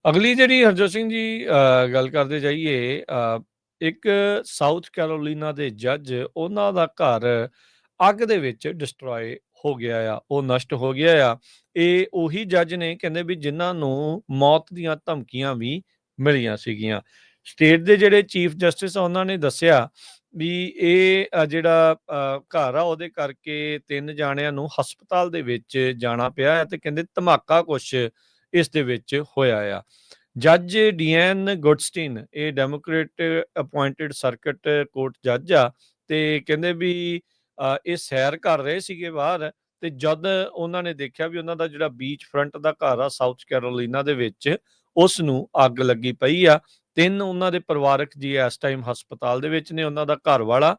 ਅਗਲੀ ਜਿਹੜੀ ਹਰਜੋਤ ਸਿੰਘ ਜੀ ਗੱਲ ਕਰਦੇ ਜਾਈਏ ਇੱਕ ਸਾਊਥ ਕੈਰੋਲੀਨਾ ਦੇ ਜੱਜ ਉਹਨਾਂ ਦਾ ਘਰ ਅੱਗ ਦੇ ਵਿੱਚ ਡਿਸਟਰੋਏ ਹੋ ਗਿਆ ਆ, ਉਹ ਨਸ਼ਟ ਹੋ ਗਿਆ ਆ। ਇਹ ਉਹੀ ਜੱਜ ਨੇ ਕਹਿੰਦੇ ਵੀ ਜਿਨ੍ਹਾਂ ਨੂੰ ਮੌਤ ਦੀਆਂ ਧਮਕੀਆਂ ਵੀ ਮਿਲੀਆਂ ਸੀਗੀਆਂ। ਸਟੇਟ ਦੇ ਜਿਹੜੇ ਚੀਫ ਜਸਟਿਸ ਆ ਉਹਨਾਂ ਨੇ ਦੱਸਿਆ ਵੀ ਇਹ ਜਿਹੜਾ ਘਰ ਆ ਉਹਦੇ ਕਰਕੇ 3 ਜਾਣਿਆਂ ਨੂੰ ਹਸਪਤਾਲ ਦੇ ਵਿੱਚ ਜਾਣਾ ਪਿਆ ਹੈ ਤੇ ਕਹਿੰਦੇ ਧਮਾਕਾ ਕੁਛ ਇਸ ਦੇ ਵਿੱਚ ਹੋਇਆ ਆ। ਜੱਜ ਡੀਐਨ ਗੁਡਸਟੀਨ ਇਹ ਡੈਮੋਕ੍ਰੇਟ ਅਪੁਆਇੰਟਡ ਸਰਕਟ ਕੋਰਟ ਜੱਜ ਆ ਤੇ ਕਹਿੰਦੇ ਵੀ ਇਹ ਸੈਰ ਕਰ ਰਹੇ ਸੀਗੇ ਬਾਹਰ ਤੇ ਜਦ ਉਹਨਾਂ ਨੇ ਦੇਖਿਆ ਵੀ ਉਹਨਾਂ ਦਾ ਜਿਹੜਾ ਬੀਚ ਫਰੰਟ ਦਾ ਘਰ ਆ ਸਾਊਥ ਕੈਰੋਲੀਨਾ ਦੇ ਵਿੱਚ ਉਸ ਨੂੰ ਅੱਗ ਲੱਗੀ ਪਈ ਆ। 3 ਉਹਨਾਂ ਦੇ ਪਰਿਵਾਰਕ ਜੀ ਇਸ ਟਾਈਮ ਹਸਪਤਾਲ ਦੇ ਵਿੱਚ ਨੇ। ਉਹਨਾਂ ਦਾ ਘਰ ਵਾਲਾ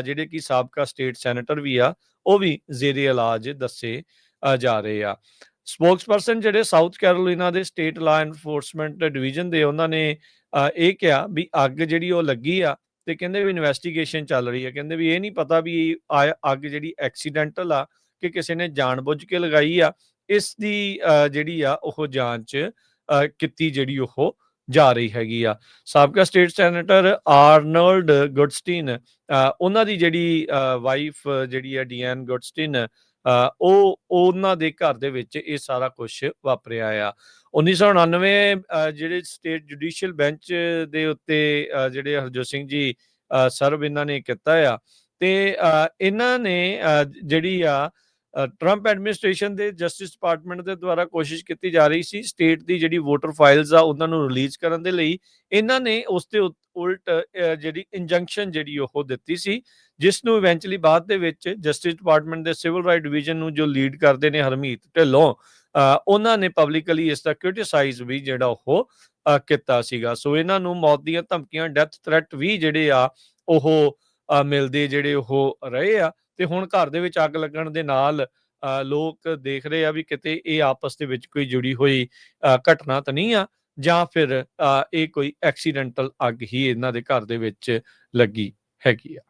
ਜਿਹੜੇ ਕਿ ਸਾਬਕਾ ਸਟੇਟ ਸੈਨੇਟਰ ਵੀ ਆ ਉਹ ਵੀ ਜ਼ੇਰੇ ਇਲਾਜ ਦੱਸੇ ਜਾ ਰਹੇ ਆ। ਸਪੋਕਸਪਰਸਨ ਜਿਹੜੇ ਸਾਊਥ ਕੈਰੋਲੀਨਾ ਦੇ ਸਟੇਟ ਲਾ ਐਨਫੋਰਸਮੈਂਟ ਡਿਵੀਜ਼ਨ ਦੇ ਉਹਨਾਂ ਨੇ ਇਹ ਕਿਹਾ ਵੀ ਅੱਗ ਜਿਹੜੀ ਉਹ ਲੱਗੀ ਆ ਤੇ ਕਹਿੰਦੇ ਵੀ ਇਨਵੈਸਟੀਗੇਸ਼ਨ ਚੱਲ ਰਹੀ ਹੈ। ਕਹਿੰਦੇ ਵੀ ਇਹ ਨਹੀਂ ਪਤਾ ਵੀ ਅੱਗ ਜਿਹੜੀ ਐਕਸੀਡੈਂਟਲ ਆ ਕਿ ਕਿਸੇ ਨੇ ਜਾਣਬੁੱਝ ਕੇ ਲਗਾਈ ਆ। ਇਸ ਦੀ ਜਿਹੜੀ ਆ ਉਹ ਜਾਂਚ ਕੀਤੀ ਜਿਹੜੀ ਉਹ ਜਾ ਰਹੀ ਹੈਗੀ ਆ। ਸਾਬਕਾ ਸਟੇਟ ਸੈਨੇਟਰ ਆਰਨਲਡ ਗੁਡਸਟੀਨ ਉਹਨਾਂ ਦੀ ਜਿਹੜੀ ਵਾਈਫ ਜਿਹੜੀ ਆ ਡੀਐਨ ਗੁਡਸਟੀਨ ਉਹ ਉਹਨਾਂ ਦੇ ਘਰ ਦੇ ਵਿੱਚ ਇਹ ਸਾਰਾ ਕੁਝ ਵਾਪਰਿਆ ਆ। 1999 ਜਿਹੜੇ ਸਟੇਟ ਜੁਡੀਸ਼ੀਅਲ ਬੈਂਚ ਦੇ ਉੱਤੇ ਜਿਹੜੇ ਹਰਜੋਤ ਸਿੰਘ ਜੀ ਸਰਵ ਇਹਨਾਂ ਨੇ ਕੀਤਾ ਆ ਤੇ ਇਹਨਾਂ ਨੇ ਜਿਹੜੀ ਆ ਟਰੰਪ ਐਡਮਿਨਿਸਟ੍ਰੇਸ਼ਨ ਦੇ ਜਸਟਿਸ ਡਿਪਾਰਟਮੈਂਟ ਦੇ ਦੁਆਰਾ ਕੋਸ਼ਿਸ਼ ਕੀਤੀ ਜਾ ਰਹੀ ਸੀ ਸਟੇਟ ਦੀ ਜਿਹੜੀ ਵੋਟਰ ਫਾਈਲਸ ਆ ਉਹਨਾਂ ਨੂੰ ਰਿਲੀਜ਼ ਕਰਨ ਦੇ ਲਈ। ਇਹਨਾਂ ਨੇ ਉਸ ਦੇ ਉਲਟ ਜਿਹੜੀ ਇੰਜੰਕਸ਼ਨ ਜਿਹੜੀ ਉਹ ਦਿੱਤੀ ਸੀ, ਜਿਸ ਨੂੰ ਇਵੈਂਚੁਅਲੀ ਬਾਅਦ ਦੇ ਵਿੱਚ ਜਸਟਿਸ ਡਿਪਾਰਟਮੈਂਟ ਦੇ ਸਿਵਲ ਰਾਈਟ ਡਿਵੀਜ਼ਨ ਨੂੰ ਜੋ ਲੀਡ ਕਰਦੇ ਨੇ ਹਰਮੀਤ ਢਿੱਲੋਂ ਉਹਨਾਂ ਨੇ ਪਬਲਿਕਲੀ ਇਸ ਦਾ ਕ੍ਰਿਟਿਸਾਈਜ਼ ਵੀ ਜਿਹੜਾ ਉਹ ਕੀਤਾ ਸੀਗਾ। ਸੋ ਇਹਨਾਂ ਨੂੰ ਮੌਤ ਦੀਆਂ ਧਮਕੀਆਂ, ਡੈਥ ਥ੍ਰੈਟ ਵੀ ਜਿਹੜੇ ਆ ਉਹ ਮਿਲਦੇ ਜਿਹੜੇ ਉਹ ਰਹੇ ਆ ਤੇ ਹੁਣ ਘਰ ਦੇ ਵਿੱਚ ਅੱਗ ਲੱਗਣ ਦੇ ਨਾਲ ਲੋਕ ਦੇਖ ਰਹੇ ਆ ਵੀ ਕਿਤੇ ਇਹ ਆਪਸ ਦੇ ਵਿੱਚ ਕੋਈ ਜੁੜੀ ਹੋਈ ਘਟਨਾ ਤਾਂ ਨਹੀਂ ਆ ਜਾਂ ਫਿਰ ਇਹ ਕੋਈ ਐਕਸੀਡੈਂਟਲ ਅੱਗ ਹੀ ਇਹਨਾਂ ਦੇ ਘਰ ਦੇ ਵਿੱਚ ਲੱਗੀ ਹੈਗੀ ਆ।